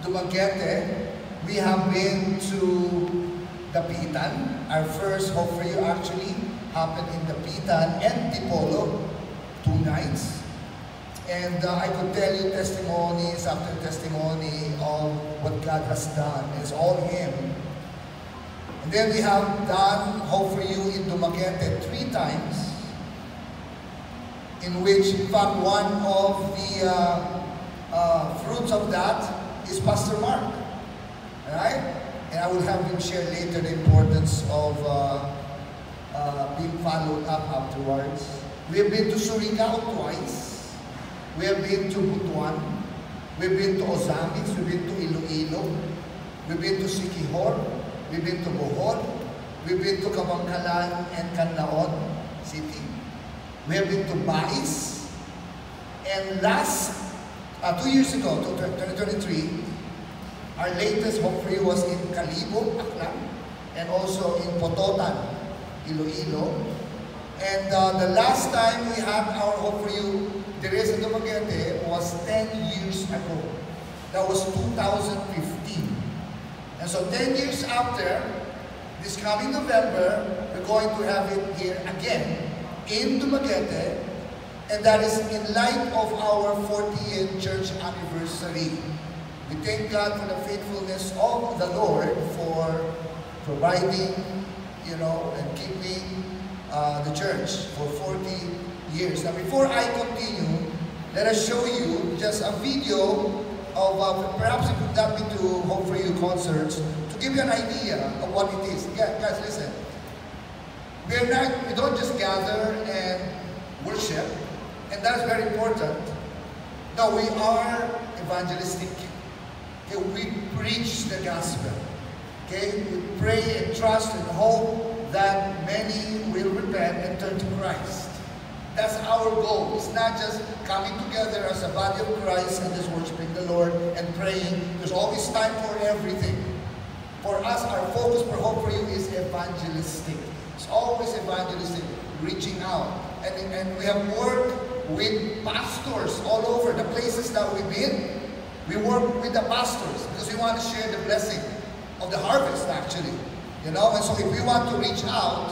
Dumaguete, we have been to Dapitan. Our first Hope for You actually happened in Dapitan and Tipolo, 2 nights. And I could tell you testimonies after testimony of what God has done. It's all Him. And then we have done Hope for You in Dumaguete 3 times, in which, in fact, one of the fruits of that is Pastor Mark. Right? And I will have him share later the importance of being followed up afterwards. We have been to Surigao twice. We have been to Butuan. We've been to Ozamis. We've been to Iloilo. We've been to Siquijor. We've been to Bohol. We've been to Kabangkalan and Canlaon City. We have been to Bais. And last, 2 years ago, 2023, our latest Hope for You was in Calibo, Aklan, and also in Pototan, Iloilo. And the last time we had our Hope for You, Teresa Dumaguete, was 10 years ago. That was 2015. And so 10 years after, this coming November, we're going to have it here again in Dumaguete, and that is in light of our 40th church anniversary. We thank God for the faithfulness of the Lord for providing, and keeping the church for 40 years. Now, before I continue, let us show you just a video of, perhaps if you've not been to Hope for You concerts, to give you an idea of what it is. Yeah, guys, listen. We don't just gather and worship, and that's very important. No, we are evangelistic. Okay, we preach the gospel. Okay, we pray and trust and hope that many will repent and turn to Christ. That's our goal. It's not just coming together as a body of Christ and just worshiping the Lord and praying. There's always time for everything. For us, our focus for Hope for You is evangelistic. It's always evangelistic, reaching out. And we have worked with pastors all over the places that we've been. We work with the pastors because we want to share the blessing of the harvest, actually. And so if we want to reach out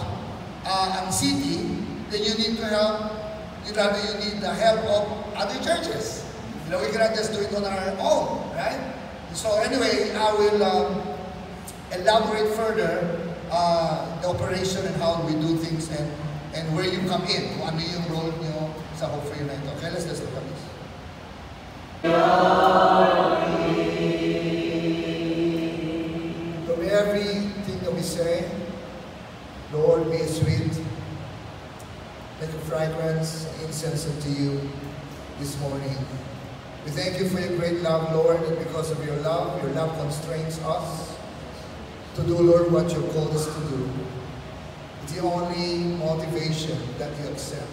and city, then you need to help. You need the help of other churches. We cannot just do it on our own, right? So anyway, I will elaborate further the operation and how we do things and where you come in. Kung ano yung role nyo sa Hope for You na ito. Okay, let's look at this. So may everything that we say, Lord, be sweet, like a fragrance, incense unto you this morning. We thank you for your great love, Lord, and because of your love constrains us to do, Lord, what you called us to do. It's the only motivation that you accept.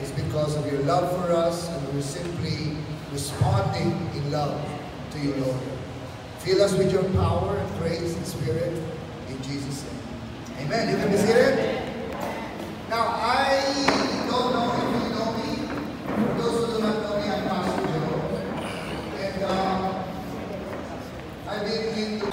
It's because of your love for us, and we're simply responding in love to you, Lord. Fill us with your power and grace and spirit in Jesus' name. Amen. You can be seated. Now, I don't know if you know me. For those who do not know me, I'm Pastor Joe. And I've been into...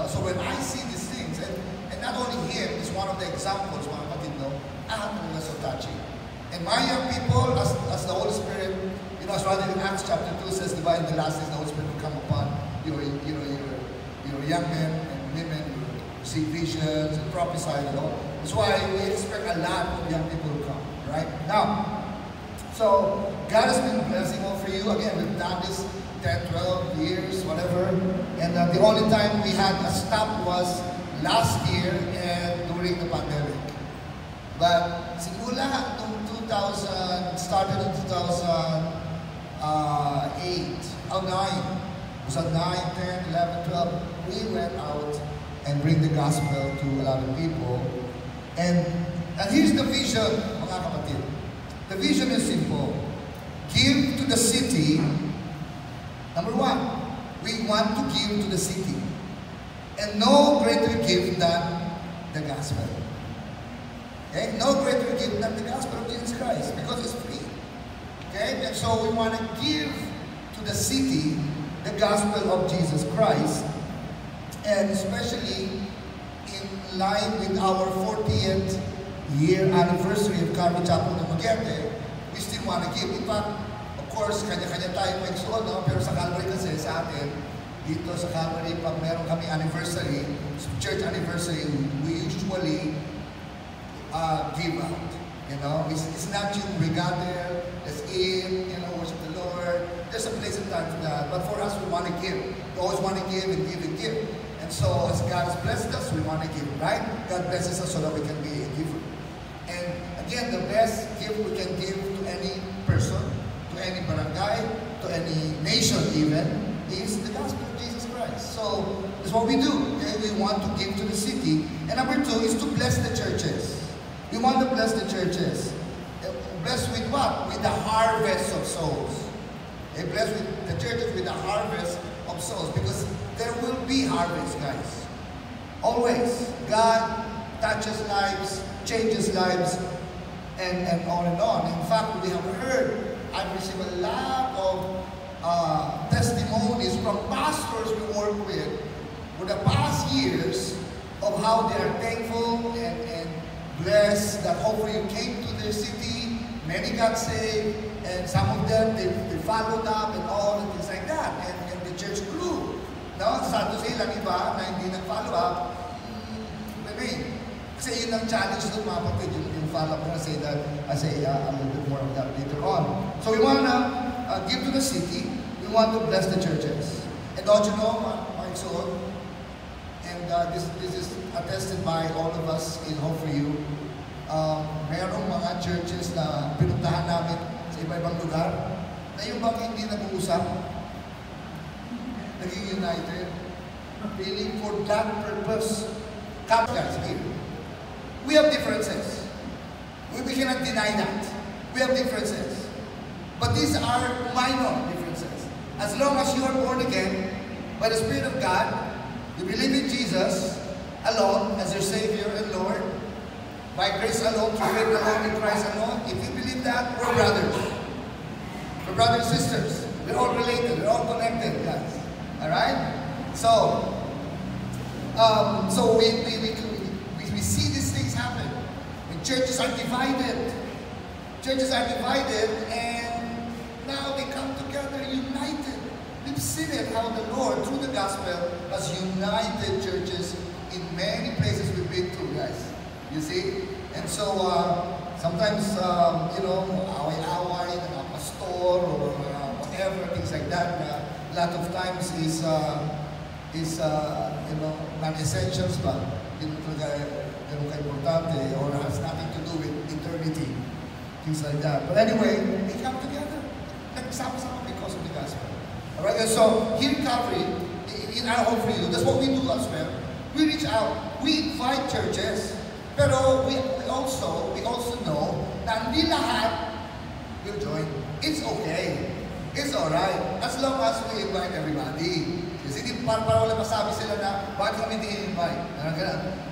So when I see these things, and not only him, is one of the examples, mga kapatid, no? Talaga so touching. And my young people, as the Holy Spirit, as rather in Acts chapter 2 says, diba, in the last days, the Holy Spirit will come upon your young men and women who see visions and prophesy, That's why we expect a lot of young people to come, right? Now, so God has been blessing all for you. Again, we've done this 10, 12 years, whatever. And the only time we had a stop was last year and during the pandemic. But simula nung 2000, started in 2008, 9, 10, 11, 12, we went out and bring the gospel to a lot of people. And here's the vision, mga kapatid. The vision is simple. Give to the city. Number one, we want to give to the city. And no greater gift than the gospel. Okay? No greater gift than the gospel of Jesus Christ, because it's free. Okay? And so we want to give to the city the gospel of Jesus Christ, and especially in line with our 40th year anniversary of Calvary Chapel ng Magete, we still want to give. In fact, of course, kanya-kanya tayo mag-suot, no? Pero sa Calvary kasi, sa atin, dito sa Calvary, pag meron kami anniversary, church anniversary, we usually give out. It's not just we got there, let's eat, worship the Lord. There's a place and time for that. But for us, we want to give. We always want to give and give and give. And so, as God has blessed us, we want to give, right? God blesses us so that we can be a giver. And again, the best gift we can give to any person, to any barangay, to any nation even, is the gospel of Jesus Christ. So, that's what we do. Okay? We want to give to the city. And number two is to bless the churches. We want to bless the churches. Bless with what? With the harvest of souls. Bless with the churches with the harvest of souls. Because there will be harvest, guys. Always. God touches lives, changes lives, and on and on. In fact, we have heard, I've received a lot of testimonies from pastors we work with for the past years of how they are thankful and blessed that hopefully you came to their city, many got saved, and some of them, they followed up and all and things like that. And the church grew. No? Sad to say lang iba na hindi nag-follow up, remain. Kasi yun ang challenge ng mga kapatid, yung follow-up na say that, I say a little bit more of that later on. So we want to give to the city, we want to bless the churches. And don't you know, my son, and this is attested by all of us in Hope for You, mayroong mga churches na pinuntahan namin sa iba-ibang lugar, na yung bang hindi nag-uusap, naging united, really for that purpose. Come guys, we have differences. We cannot deny that. We have differences. But these are minor differences. As long as you are born again by the Spirit of God, you believe in Jesus alone as your Savior and Lord, by grace alone, through faith alone, in Christ alone. If you believe that, we're brothers. We're brothers and sisters. We're all related. We're all connected, guys. All right? So we see these things happen. When churches are divided, and now they come together united. We've seen it, how the Lord, through the gospel, has united churches in many places we've been to, guys. You see? And so, sometimes, away-away, pastor, or whatever, things like that, a lot of times is non-essentials, but hindi ganun ka-importante, or has nothing to do with eternity, things like that. But anyway, they come together, nagsama-sama because of the gospel. Alright, and so, here in Calvary, in our Hope for You, that's what we do as well. We reach out, we invite churches, pero we also know na hindi lahat will join. It's okay. It's alright. As long as we invite everybody. Kasi hindi para wala masabi sila na bakit kami hindi invite.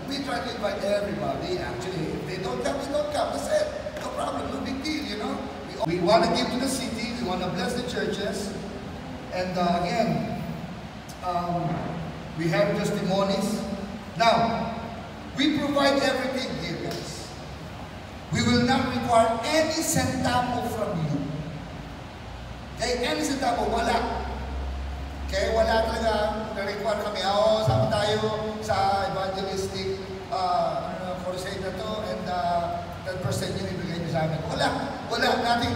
We try to invite everybody. Actually, if they don't come, they don't come. That's it. No problem. No big deal, you know. We want to give to the city. We want to bless the churches. And again, We have testimonies. Now, we provide everything here, guys. We will not require any centavo from you. Okay? Any centavo, wala. Okay? Wala talaga na-require kami. Sama tayo sa evangelistic crusade na to, and 10% yung ibigay niyo sa amin. Wala, natin.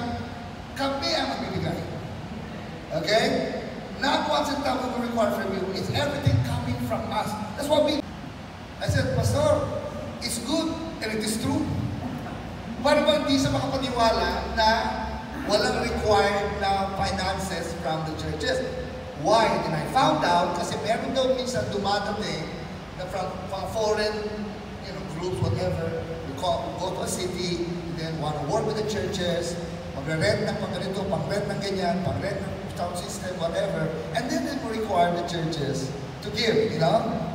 Kami ang magbibigay. Okay? Not one centavo will require from you. It's everything coming from us. That's what I said, Pastor, it's good and it is true. Paano ba hindi sa makapaniwala na walang required na finances from the churches? Why? And I found out, kasi meron daw minsan dumadating na from foreign groups, whatever, we go to a city, then want to work with the churches, magre-rent ng pang-ganito, pang-rent ng ganyan, pang-rent ng sound system, whatever, and then they will require the churches to give,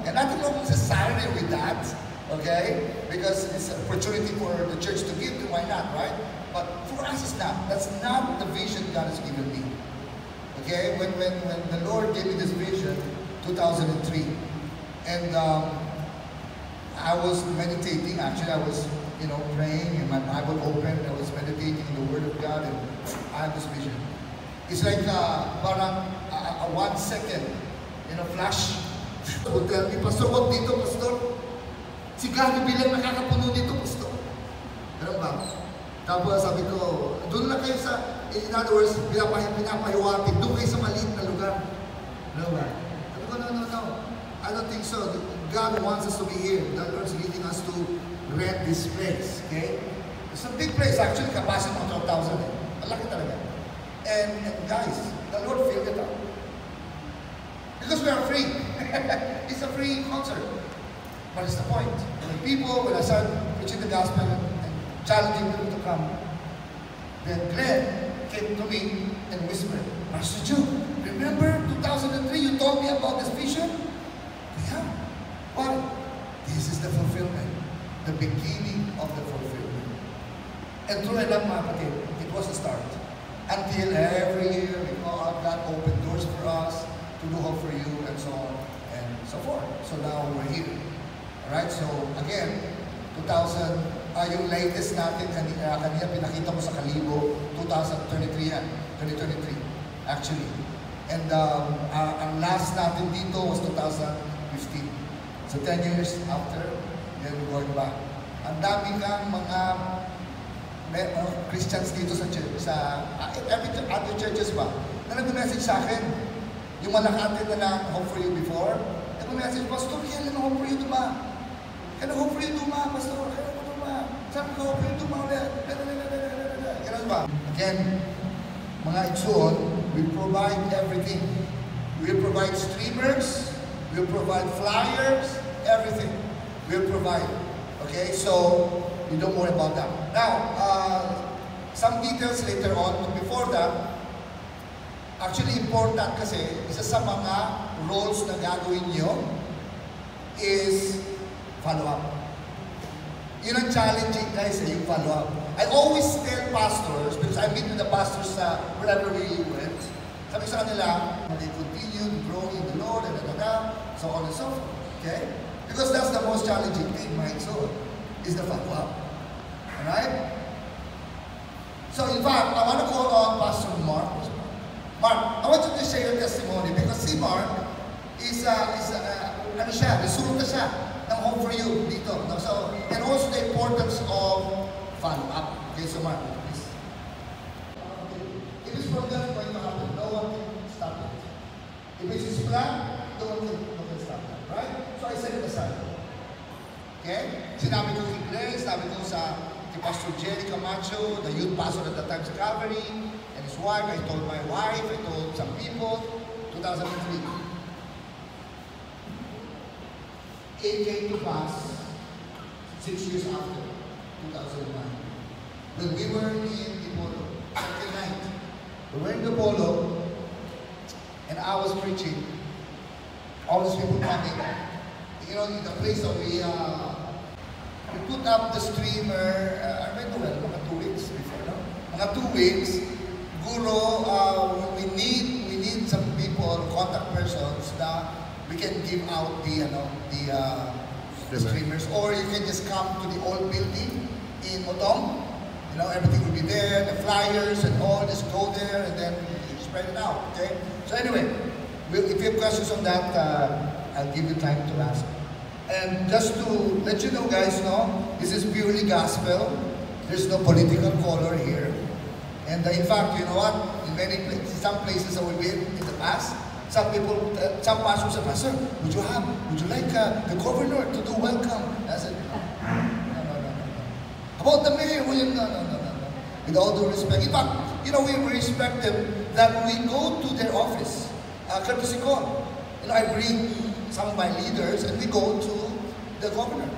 And nothing wrong necessarily with that, okay? Because it's an opportunity for the church to give, why not, right? But for us, it's not. That's not the vision God has given me. Okay? When the Lord gave me this vision, 2003, and I was meditating. Actually, I was, praying, and my Bible open, and I was meditating in the Word of God, and I have this vision. It's like parang a 1 second, flash. Would tell me, Pastor, wag dito, Pastor. Si Gary bilang nakakapuno dito, Pastor. Ganun ba? Tapos sabi ko, doon lang kayo sa, in other words, pinapahiwatig, doon kayo sa maliit na lugar. Ganun ba? Sabi ko, no. I don't think so. God wants us to be here. The Lord's leading us to rent this place, okay? It's a big place, actually, capacity of 12,000. Malaki talaga. And guys, the Lord filled it up. Because we are free. It's a free concert. But it's the point. When I started preaching the gospel and challenging people to come, then Glenn came to me and whispered, Pastor Joe, remember 2003 you told me about this vision? Yeah. Well, this is the fulfillment. The beginning of the fulfillment. And true enough, mga kapatid, it was a start. Until every year, God opened doors for us to do hope for you, and so on and so forth. So now we're here. Alright, so again, 2000, yung latest natin, kanina pinakita ko sa Kalibo, 2023 yan, 2023, actually. And ang last natin dito was 2015. So 10 years after, then we're going back. Ang dami kang mga Christians dito sa every other churches ba, na nag-message sa akin, yung malakate na hope for you before, nag-message, Pastor, kailan na hope for you duma? Kailan hope for you duma, Pastor? Kailan mo duma? Saan ka hope for you duma ulit? Ganun ba? Again, mga itsuon, we provide everything. We provide streamers, we provide flyers, everything. We provide. Okay, so you don't worry about that. Now, some details later on, but before that, actually important kasi, isa sa mga roles na gagawin nyo is follow-up. Yun ang challenging, guys, yung follow-up. I always tell pastors, because I meet with the pastors wherever we went, sabi sa kanila, they continue to grow in the Lord, and so on and so forth. Okay? Because that's the most challenging thing, right? So, is the follow-up. Alright? So, in fact, I want to call on Pastor Mark. Mark, I want you to share your testimony because si Mark is resulta siya ng Hope for You dito. So, and also the importance of follow-up. Okay, so Mark, please. If it's programmed, going to happen. No one can stop it. If it is planned, no one can stop it. Right? So I set it aside. Okay? Sinabi ko kay Glenn, sinabi ko kay Pastor Jerry Camacho, the youth pastor at the time sa Calvary, and his wife. I told my wife, I told some people, 2003. It came to pass 6 years after, 2009. When we were in Dipolo, Saturday night, we were in Dipolo, and I was preaching. All these people coming. In the place that we put up the streamer, I remember mga 2 weeks before, no? Mga 2 weeks, Guro, we need some people, contact persons na we can give out the streamers, or you can just come to the old building in Otong. Everything will be there, the flyers and all. Just go there and then you spread it out. Okay. So anyway, if you have questions on that, I'll give you time to ask. And just to let you know, guys, this is purely gospel. There's no political color here. And in fact, you know what? In many places, some places that we've been in the past, some pastors said, "Pastor, would you like the governor to do welcome?" I said, no. About the mayor, no. With all due respect. In fact, we respect them that we go to their office, courtesy call. I bring some of my leaders and we go to the governor.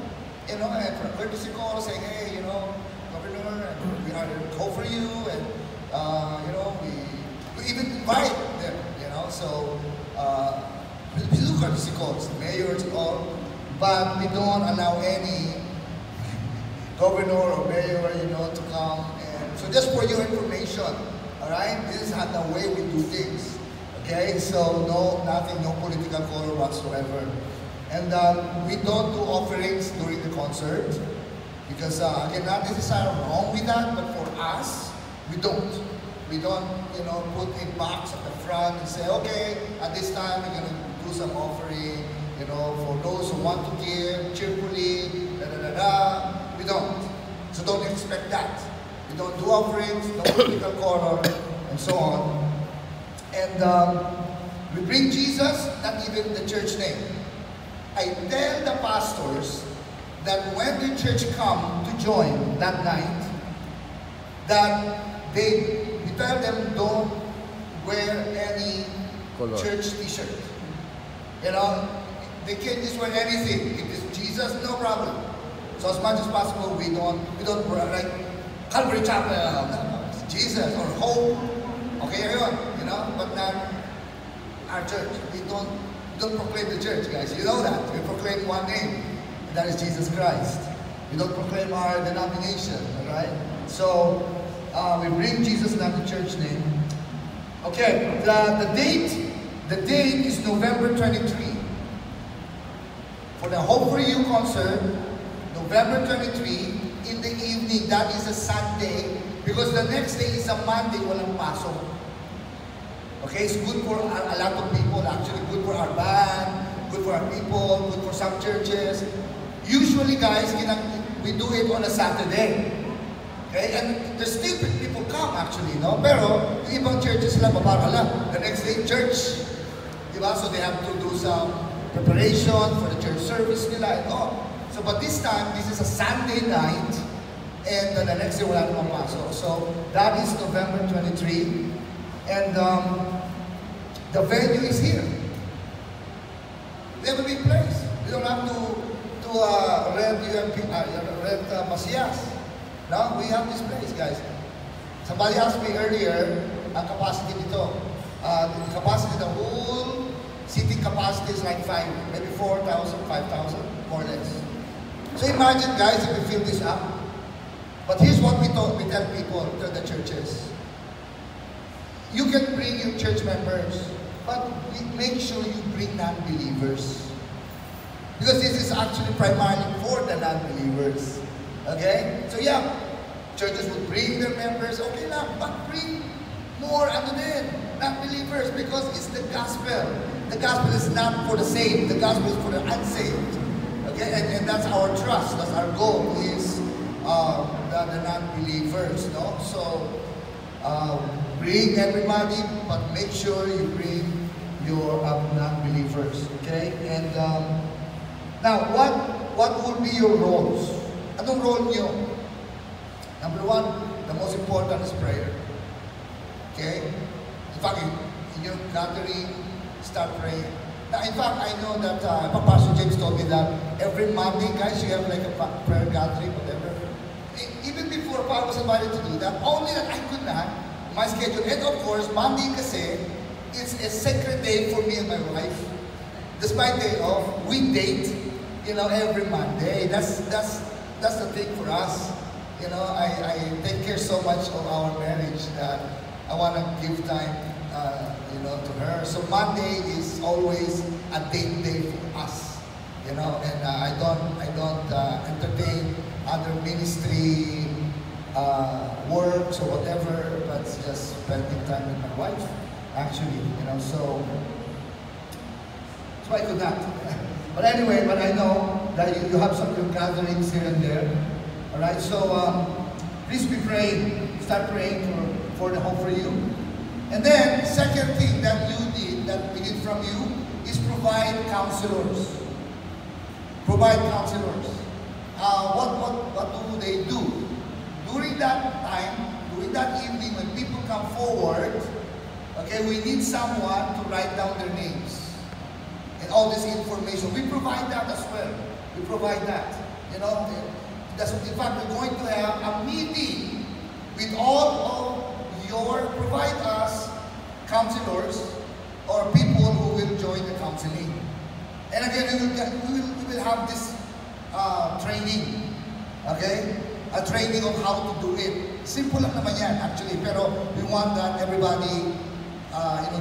And courtesy call saying, "Hey, Governor, we are to call for you," and we even invite them. So we do courtesy calls, the mayors and all, but we don't allow any governor or mayor, to come. And so just for your information, all right, this is not the way we do things. Okay, so no political color whatsoever. And we don't do offerings during the concert because again, not necessarily wrong with that, but for us, we don't. We don't, put a box at the front and say, "Okay, at this time we're going to do some offering, for those who want to give cheerfully, We don't. So don't expect that. We don't do offerings, no political color, and so on. And we bring Jesus, not even the church name. I tell the pastors that when the church come to join that night, that we tell them don't wear any church t-shirt. They can just wear anything. If it's Jesus, no problem. So as much as possible, we don't wear like Calvary Chapel, no, it's Jesus or Hope. Okay, but not our church. We don't proclaim the church, guys. You know that. We proclaim one name, and that is Jesus Christ. We don't proclaim our denomination, all right? So we bring Jesus, not the church name. Okay, the date is November 23. For the Hope for You concert, November 23, in the evening, that is a Sunday, because the next day is a Monday, walang pasok. Okay, it's good for a lot of people, actually good for our band, good for our people, good for some churches. Usually, guys, we do it on a Saturday. Okay, and there's still people come actually, pero yung ibang churches sila, the next day, church. Diba? So they have to do some preparation for the church service nila and all. So, but this time, this is a Sunday night, and the next day wala namang pasok. So, that is November 23, and the venue is here. We have a big place. We don't have to rent Macias. No, we have this place, guys. Somebody asked me earlier, ang capacity nito. The capacity, the whole seating capacity is like maybe 4,000, 5,000, more or less. So imagine, guys, if we fill this up. But here's what we tell people, to the churches. You can bring your church members, but make sure you bring non-believers. Because this is actually primarily for the non-believers. Okay? So yeah, churches would bring their members, okay lang, but bring more non-believers, because it's the gospel. The gospel is not for the saved, the gospel is for the unsaved. Okay? And that's our trust, that's our goal, is the non-believers. No? So, bring everybody, but make sure you bring your non-believers. Okay? And now, what will be your roles? Anong role niyo? Number one, the most important is prayer. Okay? In fact, in your gathering, start praying. Now, in fact, I know that Pastor James told me that every Monday, guys, you have like a prayer gathering, whatever. Even before I was invited to do that, only that I could not, my schedule. And of course, Monday kasi, it's a sacred day for me and my wife. That's my day off. We date, every Monday. That's the thing for us. I take care so much of our marriage that I want to give time to her. So Monday is always a date day for us, and I don't entertain other ministry works or whatever, but just spending time with my wife, actually, so I could not. But anyway, but I know that you have some gatherings here and there. All right, so please be praying. Start praying for the Hope for You. And then, second thing that we need from you, is provide counselors. Provide counselors. What do they do? During that time, during that evening, when people come forward, okay, we need someone to write down their names and all this information. We provide that as well. We provide that. In fact, we're going to have a meeting with all of provide us counselors or people who will join the counseling. And again, we will have this training, okay? A training of how to do it. Simple lang naman yan, actually, pero we want that everybody,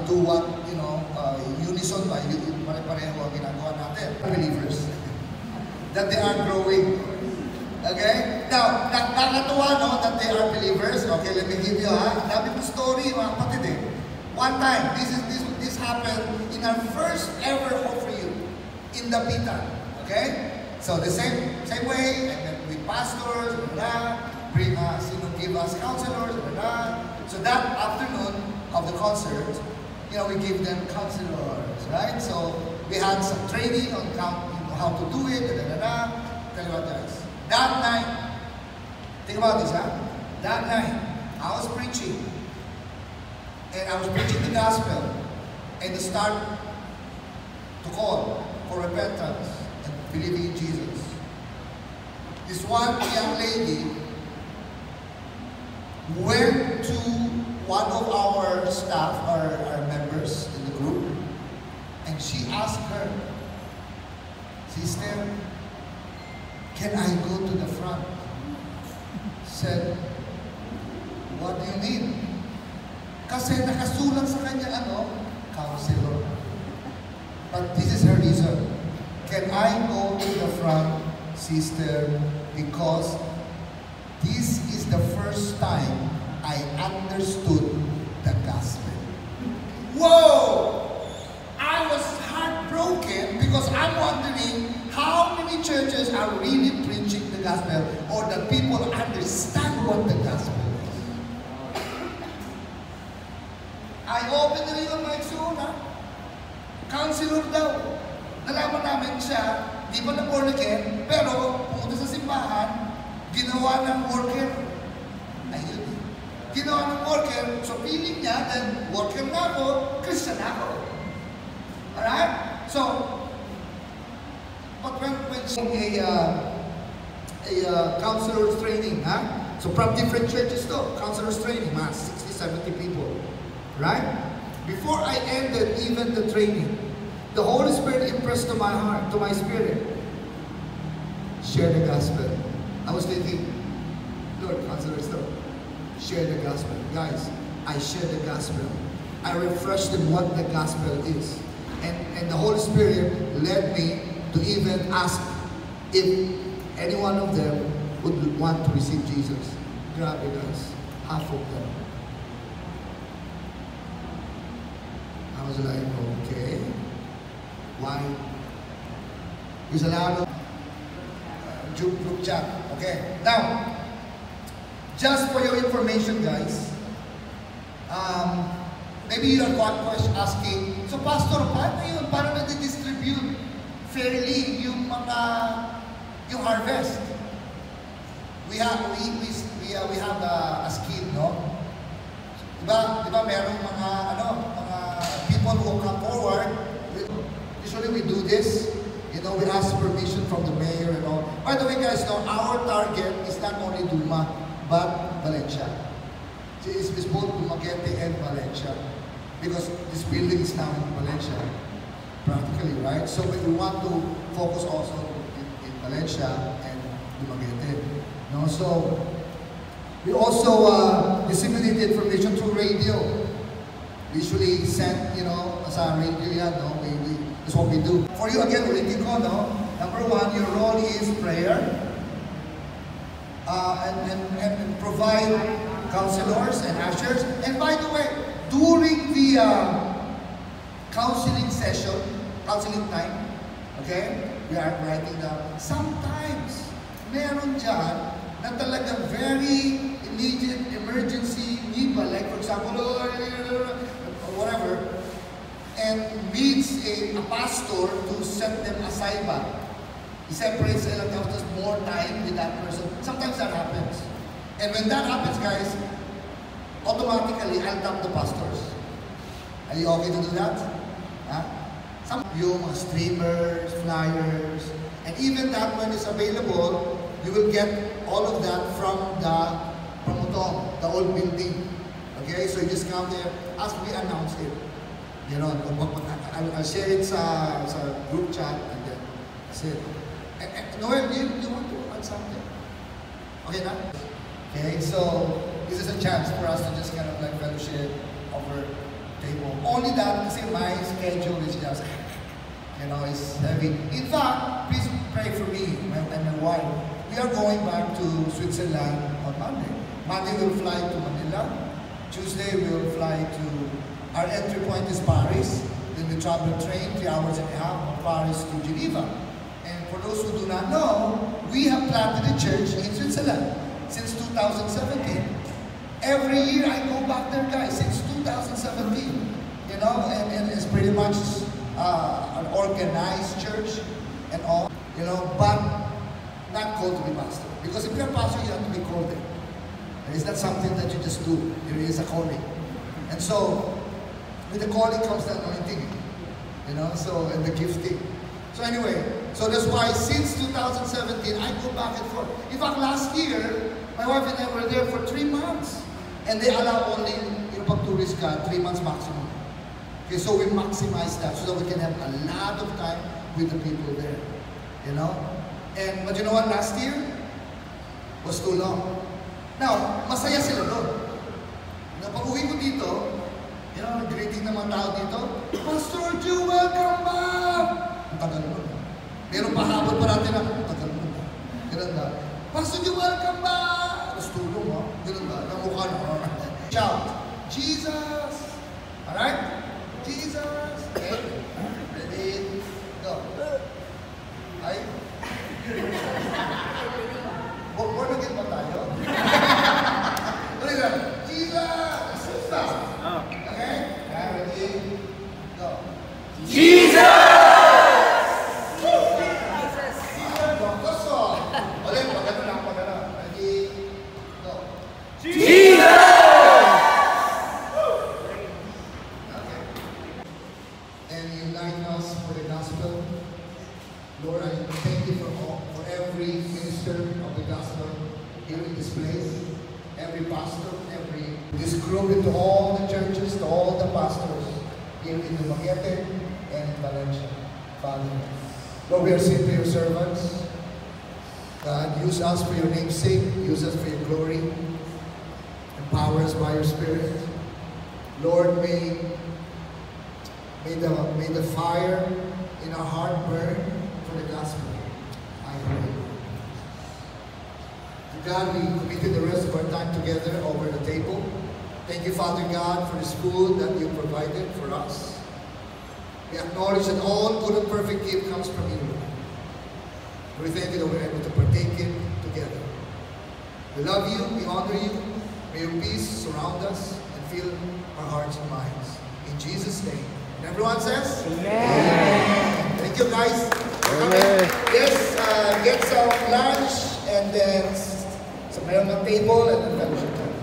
do what, unison ba, pare-pareho ang ginagawa natin. Believers, that they are growing. Okay? Now, nakakatuwa, no, that they are believers. Okay, let me give you, dami ko story, mga kapatid eh. One time, this happened in our first ever Hope for You, in Dapitan. Okay? So the same way, and then with pastors, bring us, give us counselors, So that afternoon of the concert, we give them counselors, right? So we had some training on how to do it, Tell you what, guys. That night, think about this, That night, I was preaching, and I was preaching the gospel, and to start to call for repentance and believing in Jesus. This one young lady went to one of our staff, our members in the group, and she asked her, "Sister, can I go to the front?" Said, "What do you mean?" Kasi nakasulat sa kanya, counselor. But this is her reason. "Can I go to the front, sister, because this is the first time I understood the gospel." Whoa! I was heartbroken because I'm wondering how many churches are really preaching the gospel or that people understand what the gospel is. I opened the ring of my soul, counselor daw. Nalaman namin siya, di pa na born again, pero pumunta sa simbahan, ginawa ng worker. Ayun. Ginawa ng worker, so feeling niya, then worker na ako, Christian ako. Alright? So, but when a counselor's training, so from different churches though, counselor's training, 60, 70 people, right? Before I ended even the training, the Holy Spirit impressed to my heart, to my spirit, share the gospel. I was thinking, Lord, counselors, though, share the gospel. Guys, I share the gospel. I refreshed them what the gospel is. And the Holy Spirit led me to even ask if any one of them would want to receive Jesus. Grabe, guys. Half of them. I was like, okay. Why? There's a lot of group chat. Okay. Now, just for your information, guys, maybe you are asking, so Pastor, paano yun? Paano na-distribute fairly yung harvest? We have a scheme, no? Diba merong mga people who come forward. Usually we do this, we ask permission from the mayor and all. By the way, guys, our target is not only Duma, but Valencia. It's both Dumaguete and Valencia. Because this building is now in Valencia, practically, right? So we want to focus also in Valencia and Dumaguete. So we also disseminate the information through radio. usually send, you know, sa radio yan, no? That's what we do. For you, again, ulitin ko, no? Number one, your role is prayer. And provide counselors and ushers. And by the way, during the counseling session, counseling time, okay, we are writing down, sometimes, meron dyan na talagang very immediate emergency need ba, like for example, or whatever, and needs a pastor to set them aside ba. He separates sila, gives us more time with that person. Sometimes that happens. And when that happens, guys, automatically I'll dump the pastors. Are you okay to do that? Huh? Some yung mga streamers, flyers, and even that when it's available, you will get all of that from the promotong, the old building. Okay, so you just come there as we announce it. You know, I'll share it sa group chat and then that's it. Noel, do you want to add something? Okay na? Okay, so this is a chance for us to just kind of like fellowship over table. Only that, kasi my schedule is just, you know, it's heavy. In fact, please pray for me and my wife. We are going back to Switzerland on Monday. Monday we'll fly to Manila. Tuesday we'll fly to, our entry point is Paris. Then we travel train 3 hours and a half from Paris to Geneva. And for those who do not know, we have planted a church in Switzerland since 2017. Every year I go back there, guys, since 2017. You know, and it's pretty much an organized church and all, you know, but not called to be pastor. Because if you're a pastor, you have to be called there. And it's not something that you just do. It is a calling. And so, with the calling comes the anointing. You know, so, and the gifting. So anyway, so that's why since 2017, I go back and forth. In fact, last year, my wife and I were there for 3 months. And they allow only, yung pag-tourist ka, 3 months maximum. Okay, so we maximize that so that we can have a lot of time with the people there. You know? And, but you know what, last year was too long. Now, masaya sila doon. Na pag-uwi ko dito, you know, greeting ng mga tao dito, Pastor Joe, welcome back! Ang tagal mo. Meron pahabol pa natin na, ang tagal mo. Ganun ba? Pastor Joe, welcome back! Tapos tulong, ha? Ganun ba? Namukha na. Shout, Jesus! Alright? Jesus! Okay? Ready? Go. Ay? Born again ba tayo? Ulit lang. Jesus! Okay? Ready? Go. Jesus! Lord, I thank you for every minister of the gospel here in this place, every pastor, this group, into all the churches, to all the pastors here in Dumaguete and in Valencia. Father, Lord, we are simply your servants. God, use us for your name's sake, use us for your glory, empower us by your Spirit. Lord, may the fire in our heart burn for the gospel, I pray. God, we committed the rest of our time together over the table. Thank you, Father God, for this food that you provided for us. We acknowledge that all good and perfect gift comes from you. We thank you that we're able to partake it together. We love you, we honor you. May your peace surround us and fill our hearts and minds. In Jesus' name. And everyone says? Amen. Thank you, guys. Amen. Yes, get some lunch and then some meron ng table and then fellowship time.